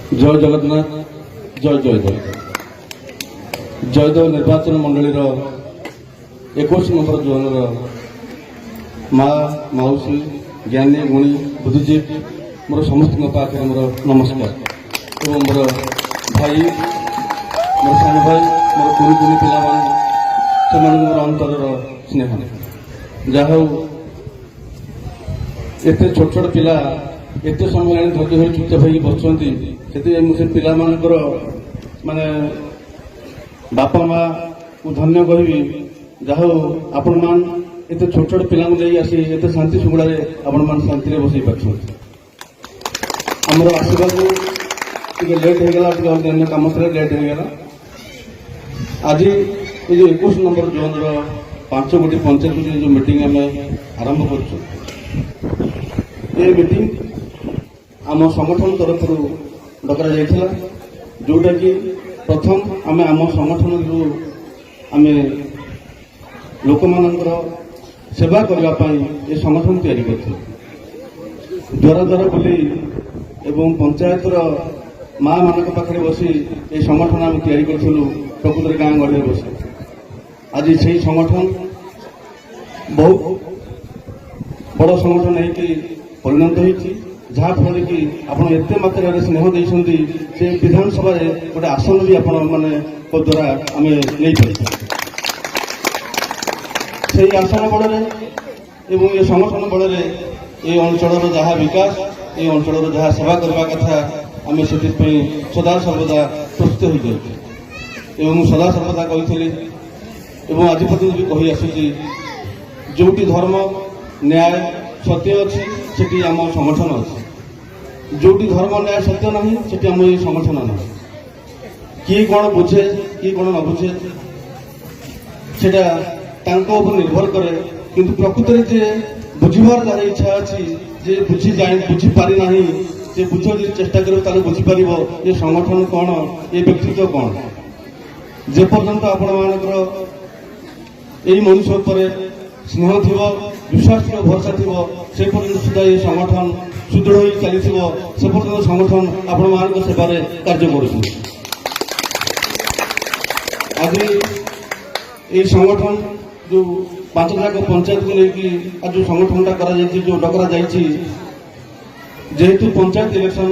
जय जगन्नाथ जय जयदेव जयदेव निर्वाचन मंडलीर 21 नंबर जोन माँ मौसी ज्ञानी गुणी बुद्धिजीवी मोर समस्त पाखे मोर नमस्कार और मोर भाई मोर सान भाई मोर कुनी कुनी पिला मोर अंतर स्नेह जहा एत छोट छोट पिला एत समय धैर्य हो चुपचाप हो बसुँच से पिला माने बापा माँ को धन्य कहि जहा आपण मान एत छोट छोट पिला आसी एत शांति शुगड़ा आपण मान शांति बसई पार्छ आमर आसवाक लेट हो अन्य कम लेट हो आज ये जो 21 नंबर जोन रो 5 गोटी पंचायत जो मीटिंग आम आरंभ कर मीटिंग आम संगठन तरफ डकरा जाइथिला जोटा कि प्रथम आम आम संगठन जो आम लोक मानकर सेवा करने ये संगठन तैयारी करथिलु द्वारा द्वारा बुली एवं पंचायतर माँ मान पाखे बसी ये संगठन आम तैयारी करूँ प्रकृत गाँ गढ़ बसी आज से संगठन बहुत बड़ संगठन है परिणत होती जहाँफल कि आपड़ एत मात्रा स्नेह देते से विधानसभा गोटे आसन भी आपण मैंने द्वारा आम नहीं पार्छ से आसन बड़े एवं ये संगठन बड़े ये अंचल जहाँ विकास ये अंचल जहाँ सेवा करवा कथा आम से सदा सर्वदा प्रस्तुत हो जाए सदा सर्वदा कही एवं आज पर्यटन भी कही आसूची जोटी धर्म न्याय सत्य अच्छी से आम संगठन अच्छी जोटी धर्म न्याय सत्य ना से आम ये संगठन ना किए कौन बुझे किए कौन न बुझे से निर्भर करे किंतु प्रकृत में जे बुझार जार इच्छा अच्छी जे बुझी पारि ना से बुझ चेष्टा कर बुझीपर ये संगठन कौन ये व्यक्तित्व कौन जे पर्यंत आपण मानकर यही मनुष्य उपर स्नेह थी विश्वास भरोसा थी से पर्यंत सुधा ये संगठन सुदृढ़ हो चली से पर्यंत संगठन आपण मान सेवार कार्य कर आज ये संगठन जो 5 जाक पंचायत को लेकिन आज जो संगठनटा करा जो डकरा जाइए जेहेतु पंचायत इलेक्शन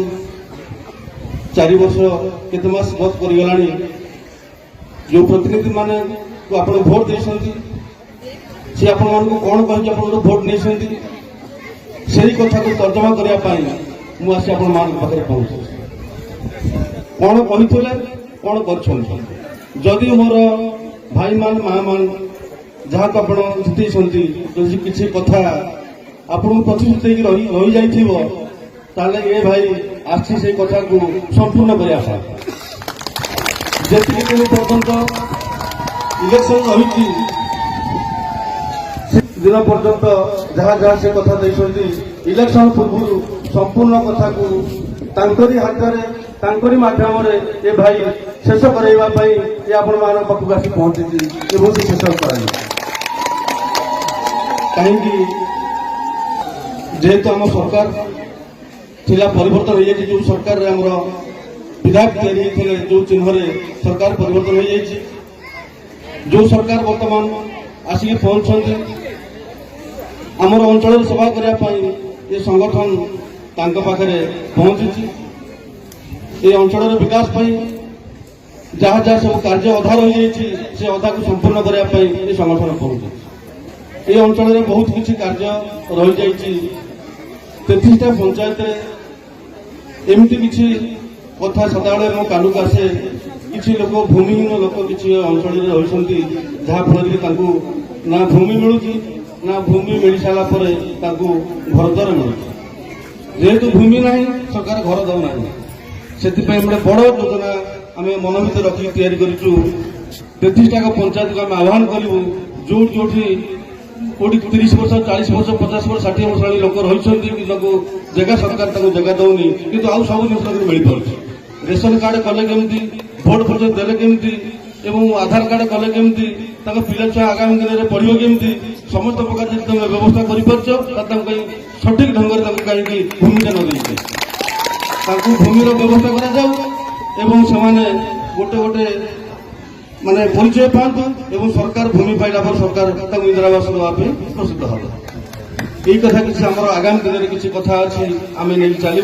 4 वर्ष केते मास गत करगलानी जो प्रतिनिधि माने को आप भोट देते सी आपण मानक कौन कही आप भोट नहीं से कथा को तर्जमा करने मुझे आपण मान पाखे पहुँचे कौन कही कौन करदी मोर भाई मान माँ मान जहाँ को आप जितनी किसी कथा आपको प्रतिश्रुति रही जाइए ये भाई आसी से कथा को संपूर्ण करने जी पर्यंत इलेक्शन रही दिन पर्यंत जहाँ जहाँ से कथा देते इलेक्शन पूर्व संपूर्ण कथा को तांकरी हाथ मध्यम ये भाई शेष करवाई ये आपण मान पाखक आसी पहुंची शेष कर कहीं जेहेतु आम सरकार थिला परिवर्तन हो जाए जो सरकार आमर विधायक तैयारी जो चिन्ह सरकार परिवर्तन हो जाए जो सरकार वर्तमान आसिक पहुंचते आमर अंचल सेवा करने ये संगठन तांको पाखे पहुंची ये अंचल विकास जहाँ जहाँ सब कार्य अधा रही से अधा को संपूर्ण करने ये संगठन पहुंची ये अंचल में बहुत किसी कार्य रही जाइए 33टा पंचायत एमती किसी कथा सदाबले मो कानूक आसे किसी लोक भूमिहीन लोक किसी अंचल रही जहाँफल ना भूमि मिलूँ ना भूमि मिल सारापर घर द्वार मिलूँ जेहेतु भूमि ना सरकार घर दौना से गोटे बड़ योजना आम मन भर रखिक तैयारी करूँ 33टा पंचायत को आम आह्वान करूँ जो कोटी 30 वर्ष 40 वर्ष 50 वर्ष 60 वर्ष वाली लोक रही जगह सरकार जगह दौनी कि आउ सब जिन मिल पार्छ रेशन कार्ड कले केमती भोट पर्यटन देले केमती एवं आधार कार्ड कले केमती पिला छुआ आगामी दिन में पढ़ केमती समस्त प्रकार तुम व्यवस्था कर सठिक ढंग से कहीं भूमिका न दे ତାଙ୍କୁ ଭୂମିର ବ୍ୟବସ୍ଥା କରାଯାଉ ଏବଂ ସେମାନେ ଗୋଟେ ଗୋଟେ ମାନେ ପରିଚୟ ପାଆନ୍ତୁ ଏବଂ ସରକାର ଭୂମି ପାଇଲା ପରେ ସରକାର ତାଙ୍କୁ ଇନ୍ଦିରା ଆବାସ ଦେବା ପାଇଁ ପ୍ରସ୍ତୁତ ହେବ। এই কথা কিছু আমার আগামী দিনের কিছু কথা আছে আমি নেই চালু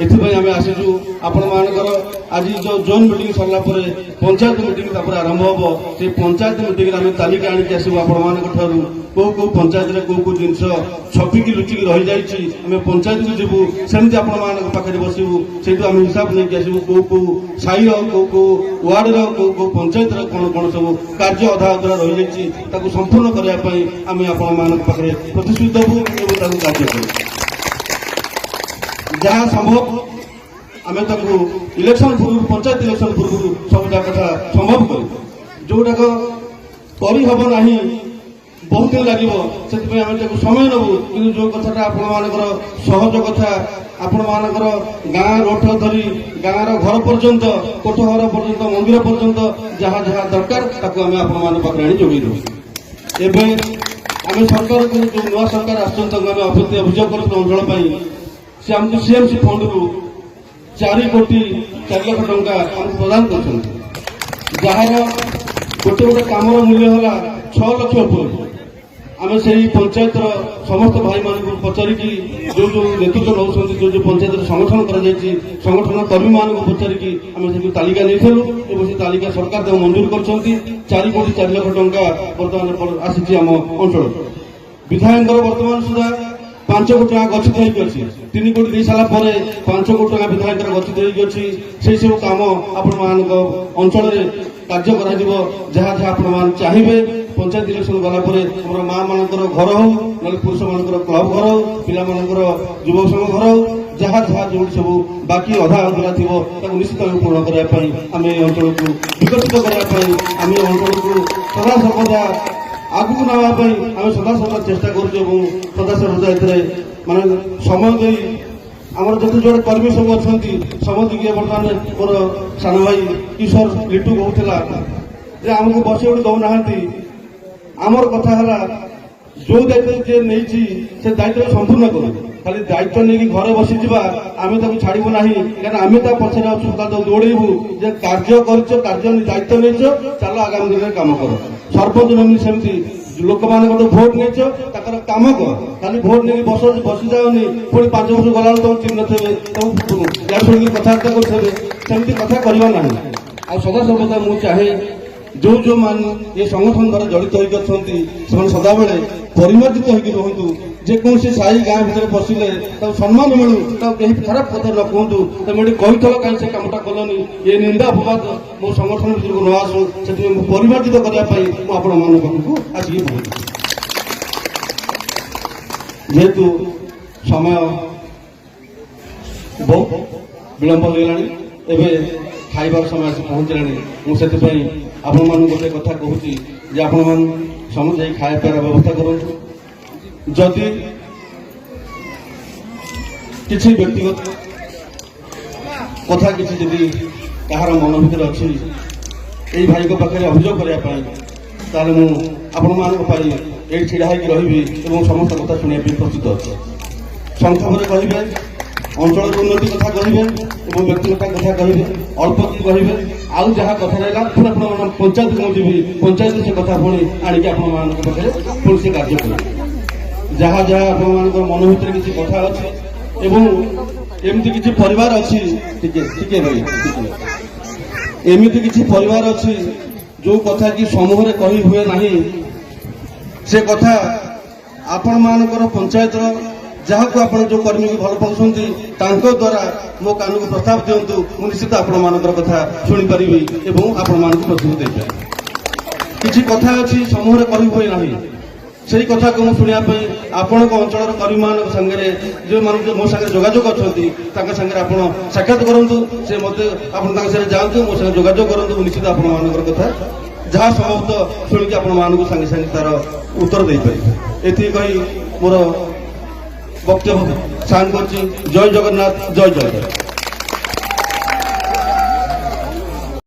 এথিপাই আমি আসিছু আপনার আজ যে জোন মিটিং সরলা পরে পঞ্চায়েত মিটিং তারপরে আরম্ভ হব সেই পঞ্চায়েত মিটিং আমি তালিকা আনিকি আসবু আপনার ঠার কেউ কেউ পঞ্চায়েতের কেউ কেউ জিনিস ছপিকি লুচিকি রহি যাই আমি পঞ্চায়েতকে যাবু সেমতি আপনার পাখে বসবু সেইটু আমি হিসাব নিয়ে আসবু কেউ কেউ সাইর কেউ কেউ ওয়ার্ডর কেউ কেউ পঞ্চায়েতর কোণ কোণ সব কার্য অধা অধরা রহি যাই তাকে সম্পূর্ণ করা আমি আপনার পাখে প্রতিশ্রুতি দেবু এবং তাকে কার্য করবু যা সম্ভব আমি তাকে ইলেকশন পূর্ব পঞ্চায়েত ইলেকশন পূর্ব সবুটা কথা সম্ভব করবু যেটাক করি হব না বহু দিন লাগিব সেপাই আমি তাকে সময় নেবু কিন্তু যে কথাটা আপনার সহজ কথা আপনার গাঁ রোড ধরি গাঁর ঘর পর্যন্ত কোঠ ঘর পর্যন্ত মন্দির পর্যন্ত যাহা যাহা দরকার তাকে আমি আপনার পাখে আনি যোগাই দেবু এবে আমি সরকার যে নূয়া সরকার আসছেন তাকে আমি অভিযোগ করছি অঞ্চল সে আমি সিএমসি ফন্ডরু 4 কোটি 4 লক্ষ টঙ্কা আমি প্রদান করছেন যাହାର গোটে গোটে কামর মূল্য হল 6 লক্ষ উপরে আমি সেই পঞ্চায়েতর সমস্ত ভাই মানুষ পচারিকি যে নেতৃত্ব নৌছেন যে পঞ্চায়েতের সংগঠন করা যাই সংগঠন কর্মী মানুষ পচারিকি আমি সেই তালিকা নিয়েছিলু এবং সেই তালিকা সরকার তাকে মঞ্জুর করছেন 4 কোটি 4 লক্ষ টঙ্কা বর্তমান আসিছি আম অঞ্চল বিধায়কর বর্তমান সুদ্ধা 5 কোটি টাকা গচ্ছিত হয়ে গেছে 3 কোটি দিয়ে সারা পরে 5 কোটি টাকা বিধায়কর গচ্ছিত হয়ে গেছে সেই সব কাম আপনার অঞ্চলের কার্য করা যা যা আপনার চাহিবে পঞ্চায়েত ইলেকশন গলা পরে আমার মা মানকর ঘর হোক নলে পুরুষ মানকর ক্লব ঘর হোক পিলা মানকর যুবক সংঘ ঘর হোক যাহা যাহা যেটি সব বাকি অধা অধরা থিব তাকে নিশ্চিত ভাবে পূরণ করা আমি এই অঞ্চলকে বিকশিত করা আমি অঞ্চলকে সদা সর্বদা আগুক নেওয়া আমি সদা সর্বদা চেষ্টা করছি এবং সদা সর্বদা এতে মানে সময় দিয়ে আমার যত জোড়ে কর্মী সব অনেক সমস্ত বর্তমানে মোর সান ভাই কিশোর লিটু কହୁଥିଲା যে আমাকে বসে উঠে দৌ না আমার কথা হল যে দায়িত্ব যে নেইছি সে দায়িত্ব সম্পূর্ণ করু খালি দায়িত্ব নেই ঘরে বসি যা আমি তাকে ছাড়বু না কারণ আমি তা পছরে অছু তাকে দৌড়াইবু যে কার্য করছ কার্য দায়িত্ব নেইছ চাল আগামী দিনে কাম কর সরপঞ্চ নমিনি সেমতি লোক মানে গোটে ভোট নেইছ তার কাম কর খালি ভোট নেই বসি যাওনি পুଣି 5 ବର୍ଷ গলা তুমি চিহ্ন থাকবে তুমি শুনি কথাবার্তা করবে সেমতি কথা করা না আর সদা সর্বদা মু চাহে जो मान ये संगठन द्वारा जड़ित होती सदाबले परिमार्जित होगी रुहतु जेकोसी साई गाँ भितर पशिले सम्मान मिलू कहीं खराब कथा न कहतु तुम ये कहीथल कहीं से कमटा कलनी ये निंदा अपवाद मो संगठन भितर को न आसू से परिमार्जित करने आपण मान पाखक आसिक जेहेतु समय बहुत विलंब हो गला खाइबार समय आसी पहुँचलानी मुझे आपण मान गोटे कथा कहूँ आपण समझे खाया पियार व्यवस्था करूँ जदि किसी व्यक्तिगत कथा किसी जदि कहार मन भर अच्छी यही भाई को पाखे अभियोग करने मुझे छिड़ा रही समस्त कथा शुणा प्रस्तुत अच्छे संक्षेप कहे अंचल उन्नति कथा कहे व्यक्तिगत कथा कहे अल्प कि कहे आउ जहाँ कथा रहा पुणी आप पंचायत को जी पंचायत से कथा पुणी आणिक पाखे पुणी से कार्य कर जहाँ जहाँ आप मन भर किसी कथा अच्छे एमती किसी परिवार अच्छी भाई एमती किसी परिवार अच्छी जो कथा कि समूह कही हुए ना से कथा आपण मानकर पंचायत जहाँ को आप जो कर्मी को भल पाँच द्वारा मो कान को प्रस्ताव दिंतु मुझे निश्चित आपण कथा शुणी पारि आपण मान प्रतिश्रुति देपारे किसी कथा अच्छी समूह कही हुए ना से कथा को शुणा आपण अंचल कर्मी मान सागे जो मान मो सागे जोगाजोग अच्छा सागे आप साक्षात करूँ से मत आप जातु मो सागे जोगाजोग करूँ निश्चित आपण कथा जहाँ समस्त शुणिकी आपण मानक सागे सागे तार उत्तर दे पारे ये कही मोर वक्तव्य साइन कर जय जगन्नाथ जय जय।